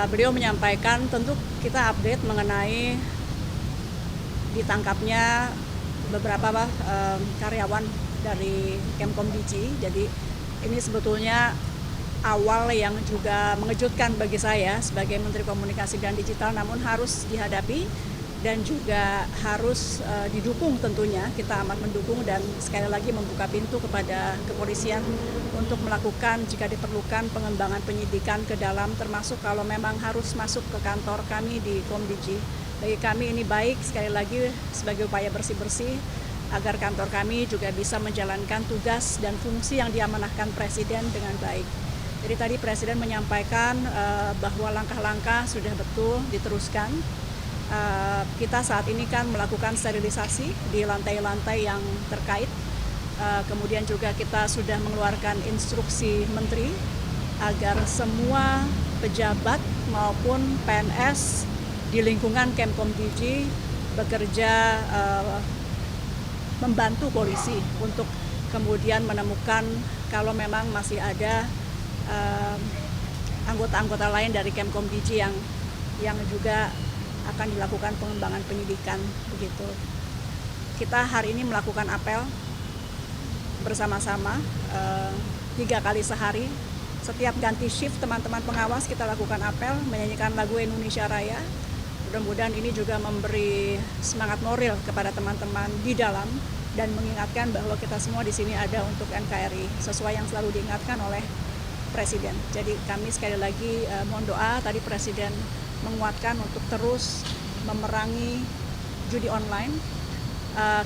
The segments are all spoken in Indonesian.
beliau menyampaikan tentu kita update mengenai ditangkapnya beberapa karyawan dari Kemkom Digi. Jadi ini sebetulnya awal yang juga mengejutkan bagi saya sebagai Menteri Komunikasi dan Digital, namun harus dihadapi dan juga harus didukung tentunya. Kita amat mendukung dan sekali lagi membuka pintu kepada kepolisian untuk melakukan jika diperlukan pengembangan penyidikan ke dalam, termasuk kalau memang harus masuk ke kantor kami di Komdigi. Bagi kami ini baik, sekali lagi sebagai upaya bersih-bersih agar kantor kami juga bisa menjalankan tugas dan fungsi yang diamanahkan Presiden dengan baik. Jadi tadi Presiden menyampaikan bahwa langkah-langkah sudah betul diteruskan. Kita saat ini kan melakukan sterilisasi di lantai-lantai yang terkait. Kemudian juga kita sudah mengeluarkan instruksi Menteri agar semua pejabat maupun PNS di lingkungan Kemkom Digi bekerja membantu polisi untuk kemudian menemukan kalau memang masih ada anggota-anggota lain dari Kemkom Digi yang juga akan dilakukan pengembangan penyidikan begitu. Kita hari ini melakukan apel bersama-sama 3 kali sehari. Setiap ganti shift teman-teman pengawas kita lakukan apel menyanyikan lagu Indonesia Raya. Mudah-mudahan ini juga memberi semangat moral kepada teman-teman di dalam dan mengingatkan bahwa kita semua di sini ada untuk NKRI sesuai yang selalu diingatkan oleh Presiden. Jadi kami sekali lagi mohon doa, tadi Presiden menguatkan untuk terus memerangi judi online.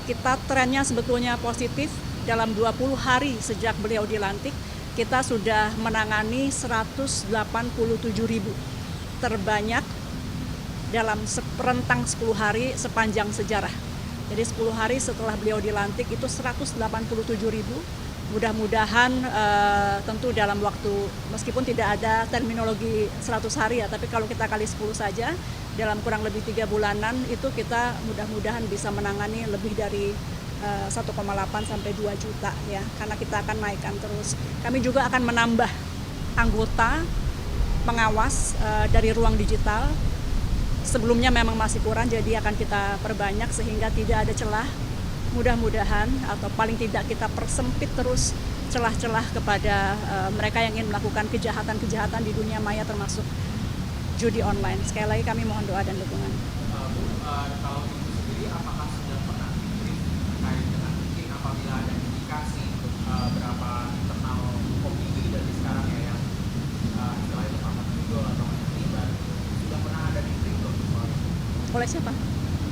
Kita trennya sebetulnya positif. Dalam 20 hari sejak beliau dilantik, kita sudah menangani 187.000, terbanyak dalam rentang 10 hari sepanjang sejarah. Jadi 10 hari setelah beliau dilantik itu 187.000. Mudah-mudahan tentu dalam waktu, meskipun tidak ada terminologi 100 hari ya, tapi kalau kita kali 10 saja, dalam kurang lebih 3 bulanan itu kita mudah-mudahan bisa menangani lebih dari 1,8 sampai 2 juta ya, karena kita akan naikkan terus. Kami juga akan menambah anggota pengawas dari ruang digital. Sebelumnya memang masih kurang, jadi akan kita perbanyak sehingga tidak ada celah. Mudah-mudahan atau paling tidak kita persempit terus celah-celah kepada mereka yang ingin melakukan kejahatan-kejahatan di dunia maya termasuk judi online. Sekali lagi kami mohon doa dan dukungan. Kalau Ibu sendiri apakah sudah pernah brief terkait dengan mungkin apabila ada indikasi untuk berapa internal komisi dari sekarang ya yang istilahnya Departemen Legal atau yang terlibat, sudah pernah ada di brief soal itu? Oleh siapa?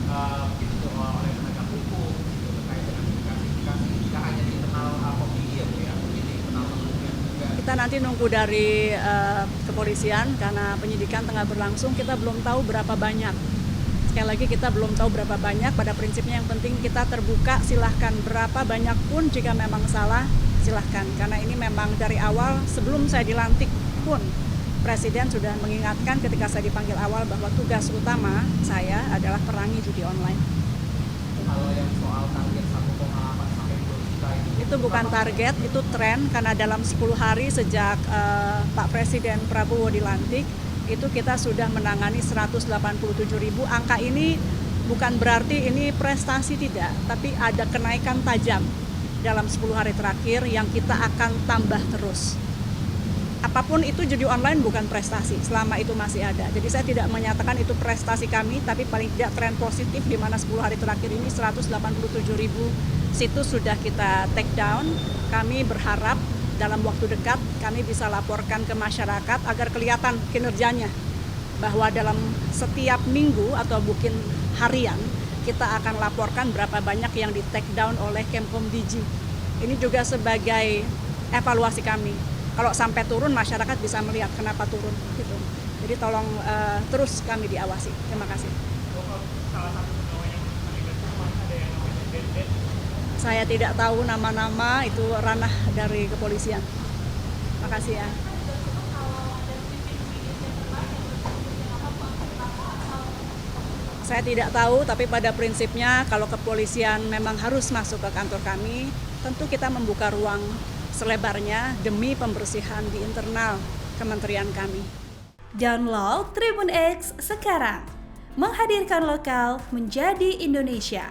Mungkin itu oleh penegak hukum gitu, terkait dengan indikasi tidak hanya di internal komisi ya Bu ya, mungkin di internal kementerian juga. Kita nanti nunggu dari kepolisian karena penyidikan tengah berlangsung, kita belum tahu berapa banyak. Sekali lagi kita belum tahu berapa banyak, pada prinsipnya yang penting kita terbuka, silahkan berapa banyak pun jika memang salah silahkan. Karena ini memang dari awal sebelum saya dilantik pun Presiden sudah mengingatkan ketika saya dipanggil awal bahwa tugas utama saya adalah perangi judi online. Kalau yang soal target 1,8 sampai 2 juta Itu bukan target, itu tren karena dalam 10 hari sejak Pak Presiden Prabowo dilantik, itu kita sudah menangani 187.000. Angka ini bukan berarti ini prestasi tidak, tapi ada kenaikan tajam dalam 10 hari terakhir yang kita akan tambah terus. Apapun itu judi online bukan prestasi, selama itu masih ada. Jadi saya tidak menyatakan itu prestasi kami, tapi paling tidak tren positif di mana 10 hari terakhir ini 187.000 situs sudah kita take down. Kami berharap dalam waktu dekat kami bisa laporkan ke masyarakat agar kelihatan kinerjanya. Bahwa dalam setiap minggu atau mungkin harian kita akan laporkan berapa banyak yang di take down oleh Kemkom Digi. Ini juga sebagai evaluasi kami. Kalau sampai turun masyarakat bisa melihat kenapa turun gitu. Jadi tolong terus kami diawasi. Terima kasih. Salah satu pegawai yang terlibat ada yang namanya Den. Saya tidak tahu nama-nama, itu ranah dari kepolisian. Terima kasih ya. Saya tidak tahu, tapi pada prinsipnya kalau kepolisian memang harus masuk ke kantor kami, tentu kita membuka ruang selebarnya demi pembersihan di internal kementerian kami. Download Tribun X sekarang. Menghadirkan lokal menjadi Indonesia.